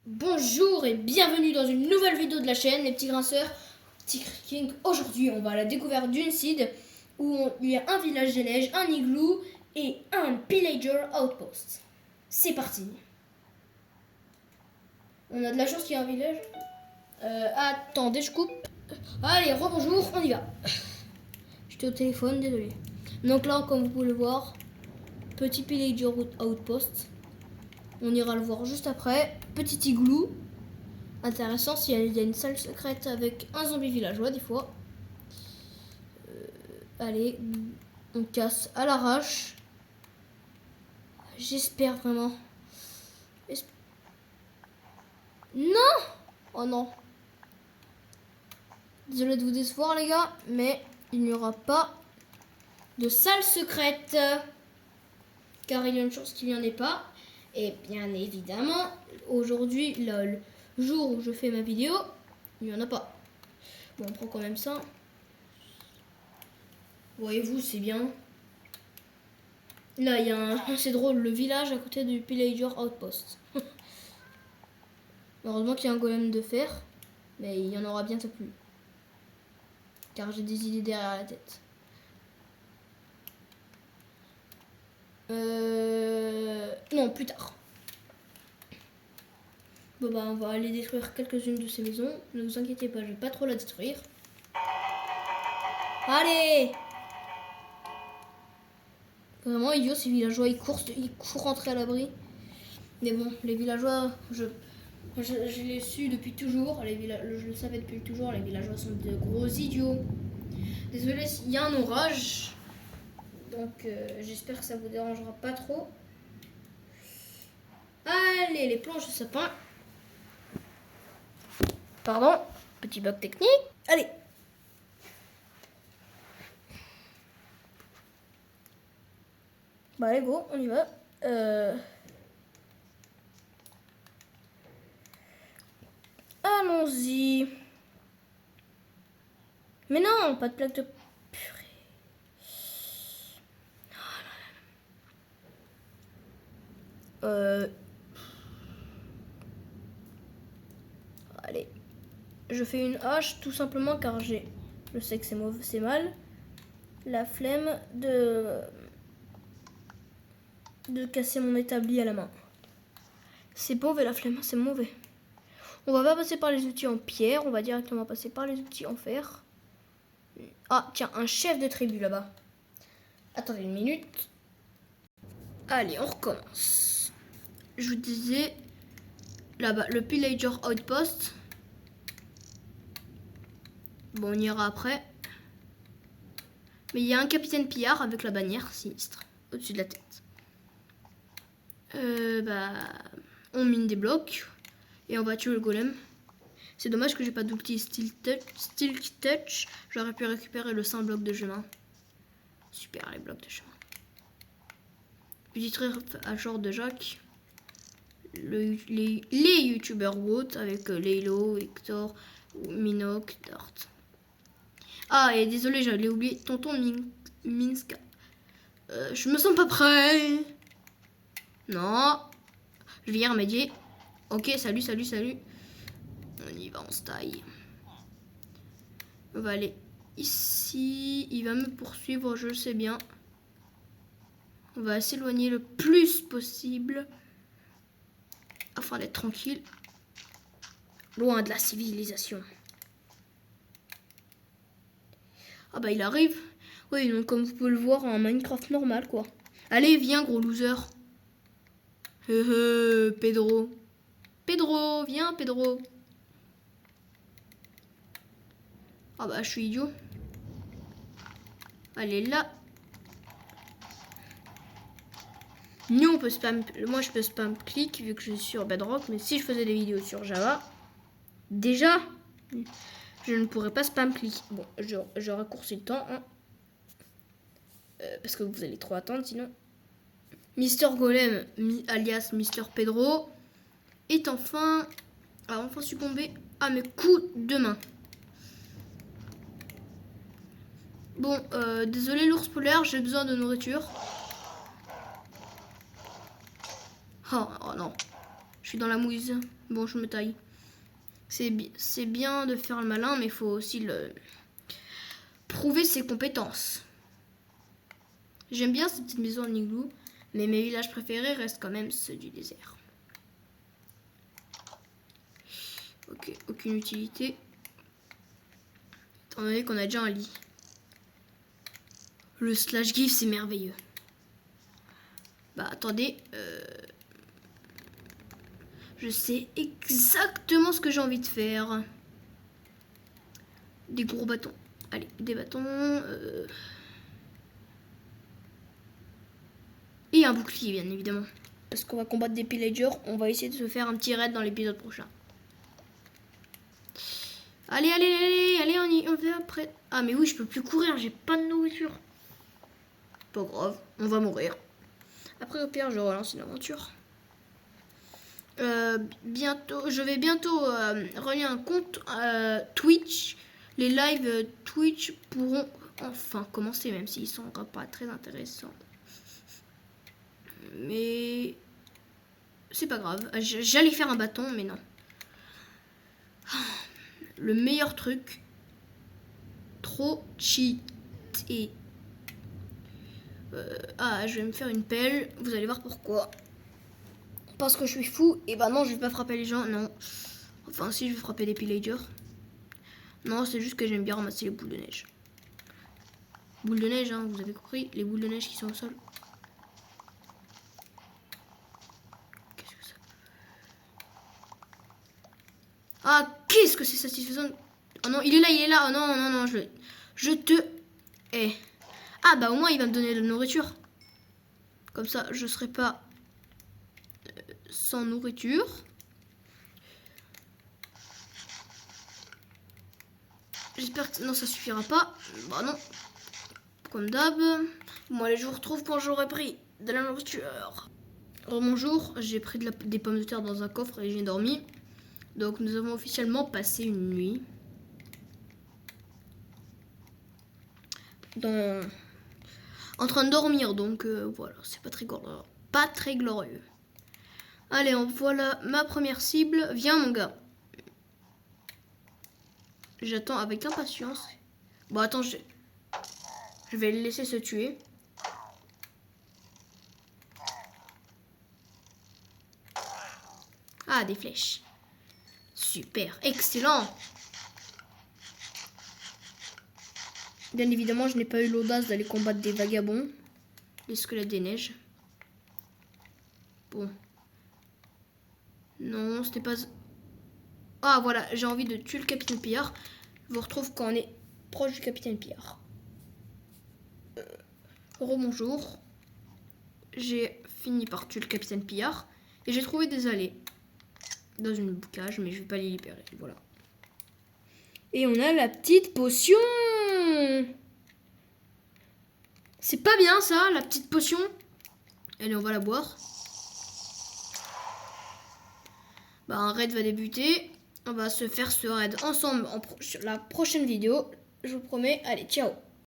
Bonjour et bienvenue dans une nouvelle vidéo de la chaîne Les Petits Grinceurs, Petit King. Aujourd'hui on va à la découverte d'une seed où il y a un village des neiges, un igloo et un pillager outpost. C'est parti. On a de la chance qu'il y ait un village. Attendez, je coupe. Allez, rebonjour, on y va. J'étais au téléphone, désolé. Donc là, comme vous pouvez le voir, petit pillager outpost. On ira le voir juste après. Petit igloo. Intéressant, s'il y a une salle secrète avec un zombie villageois des fois. Allez, on casse à l'arrache. J'espère vraiment. Non! Oh non. Désolé de vous décevoir les gars, mais il n'y aura pas de salle secrète. Car il y a une chance qu'il n'y en ait pas. Et bien évidemment, aujourd'hui, le jour où je fais ma vidéo, il n'y en a pas. Bon, on prend quand même ça. Voyez-vous, c'est bien. Là, il y a un... C'est drôle, le village à côté du pillager outpost. Heureusement qu'il y a un golem de fer. Mais il y en aura bientôt plus. Car j'ai des idées derrière la tête. Non, plus tard. Bon bah on va aller détruire quelques-unes de ces maisons. Ne vous inquiétez pas, je vais pas trop la détruire. Allez! Vraiment idiot ces villageois, ils courent rentrer à l'abri. Mais bon, les villageois, je l'ai su depuis toujours. Je le savais depuis toujours, les villageois sont de gros idiots. Désolé s'il y a un orage. Donc j'espère que ça vous dérangera pas trop. Allez, les planches de sapin. Pardon, petit bug technique. Allez. Bah allez go, on y va. Allons-y. Mais non, pas de plaque de purée. Allez. Je fais une hache tout simplement car je sais que c'est mauvais, c'est mal. La flemme de casser mon établi à la main. C'est mauvais la flemme, c'est mauvais. On va pas passer par les outils en pierre, on va directement passer par les outils en fer. Ah tiens, un chef de tribu là-bas. Attendez une minute. Allez, on recommence. Je vous disais, là-bas, le pillager outpost. Bon, on ira après. Mais il y a un capitaine pillard avec la bannière sinistre au-dessus de la tête. On mine des blocs et on va tuer le golem. C'est dommage que j'ai pas d'outil steel touch. J'aurais pu récupérer le 5 blocs de chemin. Super les blocs de chemin. Petite rêve à genre de Jacques. Les youtubeurs WOT avec Laylo, Hector, Minoc, Dart. Ah et désolé j'allais oublier tonton Minska. Je me sens pas prêt. Non. Je viens remédier. Ok, salut. On y va, on se taille. On va aller ici. Il va me poursuivre, je le sais bien. On va s'éloigner le plus possible. Afin d'être tranquille. Loin de la civilisation. Ah bah il arrive. Oui, donc comme vous pouvez le voir en Minecraft normal quoi. Allez, viens gros loser. Pedro. Pedro, viens Pedro. Ah bah je suis idiot. Allez là. Nous on peut spam. Moi je peux spam clic vu que je suis sur Bedrock. Mais si je faisais des vidéos sur Java, déjà je ne pourrais pas spam clic. Bon, je raccourcis le temps. Hein. Parce que vous allez trop attendre sinon. Mister Golem, alias Mister Pedro, est enfin succombé à mes coups de main. Bon, désolé l'ours polaire, j'ai besoin de nourriture. Oh non, je suis dans la mouise. Bon, je me taille. C'est bien de faire le malin, mais il faut aussi prouver ses compétences. J'aime bien cette petite maison en igloo, mais mes villages préférés restent quand même ceux du désert. Ok, aucune utilité. Étant donné qu'on a déjà un lit. Le slash gif, c'est merveilleux. Bah, attendez. Je sais exactement ce que j'ai envie de faire. Des gros bâtons. Allez, des bâtons. Et un bouclier, bien évidemment. Parce qu'on va combattre des pillagers, on va essayer de se faire un petit raid dans l'épisode prochain. Allez, on va après. Ah, mais oui, je peux plus courir, j'ai pas de nourriture. Pas grave, on va mourir. Après, au pire, je relance une aventure. Je vais bientôt relier un compte Twitch. Les lives Twitch pourront enfin commencer, même s'ils sont pas très intéressants. Mais c'est pas grave. J'allais faire un bâton, mais non. Le meilleur truc. Trop cheaté. Je vais me faire une pelle. Vous allez voir pourquoi. Parce que je suis fou. Et bah non, je vais pas frapper les gens. Non. Enfin, si, je vais frapper les pillagers. Non, c'est juste que j'aime bien ramasser les boules de neige. Boules de neige, hein, vous avez compris. Les boules de neige qui sont au sol. Qu'est-ce que ça? Ah, qu'est-ce que c'est satisfaisant. Oh non, il est là. Oh non, je te hais. Ah, bah au moins, il va me donner de la nourriture. Comme ça, je serai pas sans nourriture. J'espère que non, ça suffira pas. Bah non. Comme d'hab. Moi, allez, je vous retrouve quand j'aurai pris de la nourriture. Bonjour, j'ai pris des pommes de terre dans un coffre et j'ai dormi. Donc, nous avons officiellement passé une nuit. En train de dormir, donc voilà, c'est pas très glorieux. Allez, voilà ma première cible. Viens, mon gars. J'attends avec impatience. Bon, attends, je vais le laisser se tuer. Ah, des flèches. Super, excellent. Bien évidemment, je n'ai pas eu l'audace d'aller combattre des vagabonds. Les squelettes des neiges. Bon. Non, c'était pas... Ah, voilà, j'ai envie de tuer le capitaine Pillard. Je vous retrouve quand on est proche du capitaine Pillard. Rebonjour. J'ai fini par tuer le capitaine Pillard. Et j'ai trouvé des allées. Dans une boucage, mais je vais pas les libérer. Voilà. Et on a la petite potion. C'est pas bien ça, la petite potion. Allez, on va la boire. Bah, un raid va débuter. On va se faire ce raid ensemble sur la prochaine vidéo. Je vous promets. Allez, ciao.